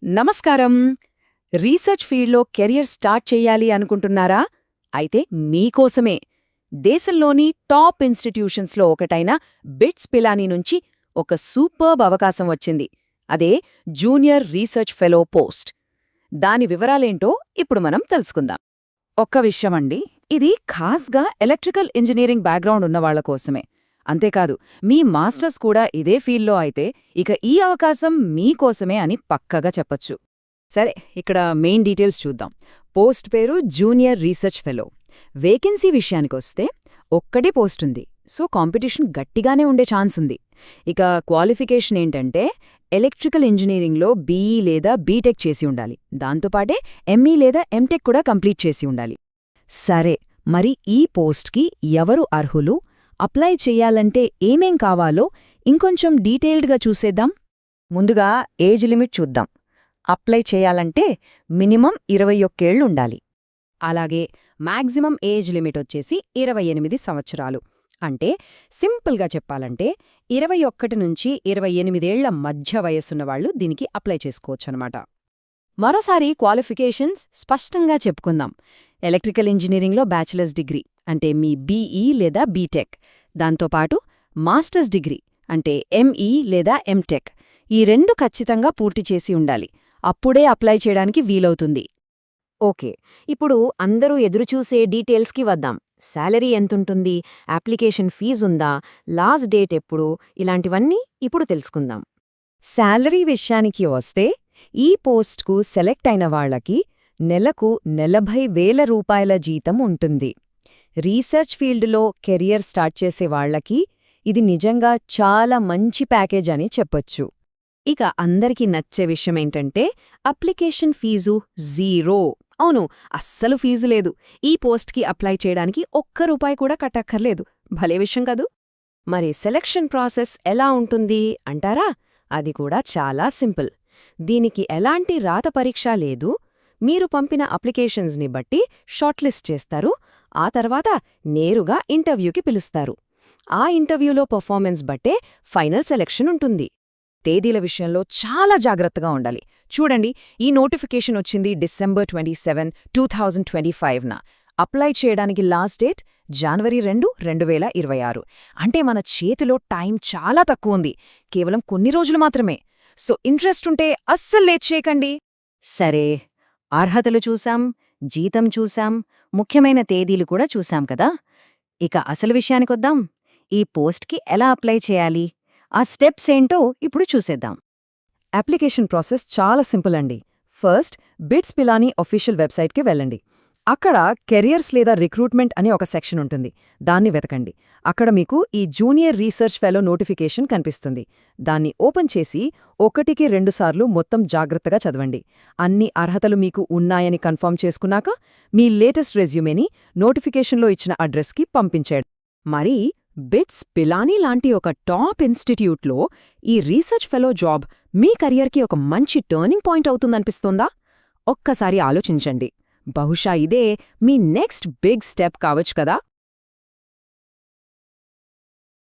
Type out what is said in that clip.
నమస్కారం. రీసెర్చ్ ఫీల్డ్లో career start చెయ్యాలి అనుకుంటున్నారా? అయితే మీకోసమే దేశంలోని టాప్ ఇన్స్టిట్యూషన్స్లో ఒకటైన బిట్స్ పిలానీ నుంచి ఒక సూపర్బ్ అవకాశం వచ్చింది. అదే జూనియర్ రీసెర్చ్ ఫెలో పోస్ట్. దాని వివరాలేంటో ఇప్పుడు మనం తెలుసుకుందాం. ఒక్క విషయమండి, ఇది ఖాస్గా ఎలక్ట్రికల్ ఇంజనీరింగ్ బ్యాక్గ్రౌండ్ ఉన్నవాళ్ల కోసమే. అంతేకాదు, మీ మాస్టర్స్ కూడా ఇదే ఫీల్డ్లో అయితే ఇక ఈ అవకాశం మీకోసమే అని పక్కగా చెప్పొచ్చు. సరే, ఇక్కడ మెయిన్ డీటెయిల్స్ చూద్దాం. పోస్ట్ పేరు జూనియర్ రీసెర్చ్ ఫెలో. వేకెన్సీ విషయానికొస్తే ఒక్కటే పోస్ట్ ఉంది, సో కాంపిటీషన్ గట్టిగానే ఉండే ఛాన్స్ ఉంది. ఇక క్వాలిఫికేషన్ ఏంటంటే ఎలక్ట్రికల్ ఇంజనీరింగ్లో బీఈ లేదా బీటెక్ చేసి ఉండాలి. దాంతోపాటే ఎంఈ లేదా ఎంటెక్ కూడా కంప్లీట్ చేసి ఉండాలి. సరే, మరి ఈ పోస్ట్కి ఎవరు అర్హులు, అప్లై చెయ్యాలంటే ఏమేం కావాలో ఇంకొంచెం డీటెయిల్డ్గా చూసేద్దాం. ముందుగా ఏజ్ లిమిట్ చూద్దాం. అప్లై చేయాలంటే మినిమం 21 ఏళ్లుండాలి. అలాగే మ్యాక్సిమం ఏజ్ లిమిట్ వచ్చేసి 28 సంవత్సరాలు. అంటే సింపుల్గా చెప్పాలంటే 21 నుంచి 28 ఏళ్ల మధ్య వయస్సున్నవాళ్లు దీనికి అప్లై చేసుకోవచ్చనమాట. మరోసారి క్వాలిఫికేషన్స్ స్పష్టంగా చెప్పుకుందాం. ఎలక్ట్రికల్ ఇంజనీరింగ్లో బ్యాచిలర్స్ డిగ్రీ అంటే మీ బీఈ లేదా బీటెక్, దాంతోపాటు మాస్టర్స్ డిగ్రీ అంటే ఎంఈ లేదా ఎంటెక్, ఈ రెండు ఖచ్చితంగా పూర్తి చేసి ఉండాలి. అప్పుడే అప్లై చేయడానికి వీలవుతుంది. ఓకే, ఇప్పుడు అందరూ ఎదురుచూసే డీటెయిల్స్కి వద్దాం. శాలరీ ఎంతుంటుంది, అప్లికేషన్ ఫీజుందా, లాస్ట్ డేట్ ఎప్పుడు, ఇలాంటివన్నీ ఇప్పుడు తెలుసుకుందాం. శాలరీ విషయానికి వస్తే ఈ పోస్ట్కు సెలెక్ట్ అయిన వాళ్లకి నెలకు 40,000 రూపాయల జీతం ఉంటుంది. రీసెర్చ్ ఫీల్డ్లో కెరియర్ స్టార్ట్ చేసే వాళ్లకి ఇది నిజంగా చాలా మంచి ప్యాకేజ్ అని చెప్పొచ్చు. ఇక అందరికీ నచ్చే విషయమేంటంటే అప్లికేషన్ ఫీజు 0. అవును, అస్సలు ఫీజు లేదు. ఈ పోస్ట్కి అప్లై చేయడానికి ₹1 కూడా కట్టక్కర్లేదు. భలే విషయం కదూ. మరి సెలక్షన్ ప్రాసెస్ ఎలా ఉంటుంది అంటారా? అది కూడా చాలా సింపుల్. దీనికి ఎలాంటి రాత పరీక్ష లేదు. మీరు పంపిన అప్లికేషన్స్ని బట్టి షార్ట్లిస్ట్ చేస్తారు. ఆ తర్వాత నేరుగా ఇంటర్వ్యూకి పిలుస్తారు. ఆ ఇంటర్వ్యూలో పర్ఫార్మెన్స్ బట్టే ఫైనల్ సెలక్షన్ ఉంటుంది. తేదీల విషయంలో చాలా జాగ్రత్తగా ఉండాలి. చూడండి, ఈ నోటిఫికేషన్ వచ్చింది December 27, 2025న. అప్లై చేయడానికి లాస్ట్ డేట్ January 2, 2026. అంటే మన చేతిలో టైం చాలా తక్కువుంది, కేవలం కొన్ని రోజులు మాత్రమే. సో ఇంట్రెస్ట్ ఉంటే అస్సలు లేట్ చేయకండి. సరే, అర్హతలు చూశాం, జీతం చూశాం, ముఖ్యమైన తేదీలు కూడా చూశాం కదా. ఇక అసలు విషయానికొద్దాం. ఈ పోస్ట్కి ఎలా అప్లై చేయాలి, ఆ స్టెప్స్ ఏంటో ఇప్పుడు చూసేద్దాం. అప్లికేషన్ ప్రాసెస్ చాలా సింపుల్ అండి. ఫస్ట్, బిట్స్ పిలానీ అఫీషియల్ వెబ్సైట్కి వెళ్ళండి. అక్కడ కెరియర్స్ లేదా రిక్రూట్మెంట్ అనే ఒక సెక్షన్ ఉంటుంది. దాన్ని వెతకండి. అక్కడ మీకు ఈ జూనియర్ రీసెర్చ్ ఫెలో నోటిఫికేషన్ కనిపిస్తుంది. దాన్ని ఓపెన్ చేసి 1-2 సార్లు మొత్తం జాగ్రత్తగా చదవండి. అన్ని అర్హతలు మీకు ఉన్నాయని కన్ఫర్మ్ చేసుకున్నాక మీ లేటెస్ట్ రెజ్యూమేని నోటిఫికేషన్లో ఇచ్చిన అడ్రస్కి పంపించేయండి. మరి బిట్స్ పిలానీ లాంటి ఒక టాప్ ఇన్స్టిట్యూట్లో ఈ రీసెర్చ్ ఫెలో జాబ్ మీ కెరియర్కి ఒక మంచి టర్నింగ్ పాయింట్ అవుతుందనిపిస్తోందా? ఒక్కసారి ఆలోచించండి. బహుశా ఇదే మీ నెక్స్ట్ బిగ్ స్టెప్ కావచ్చు కదా.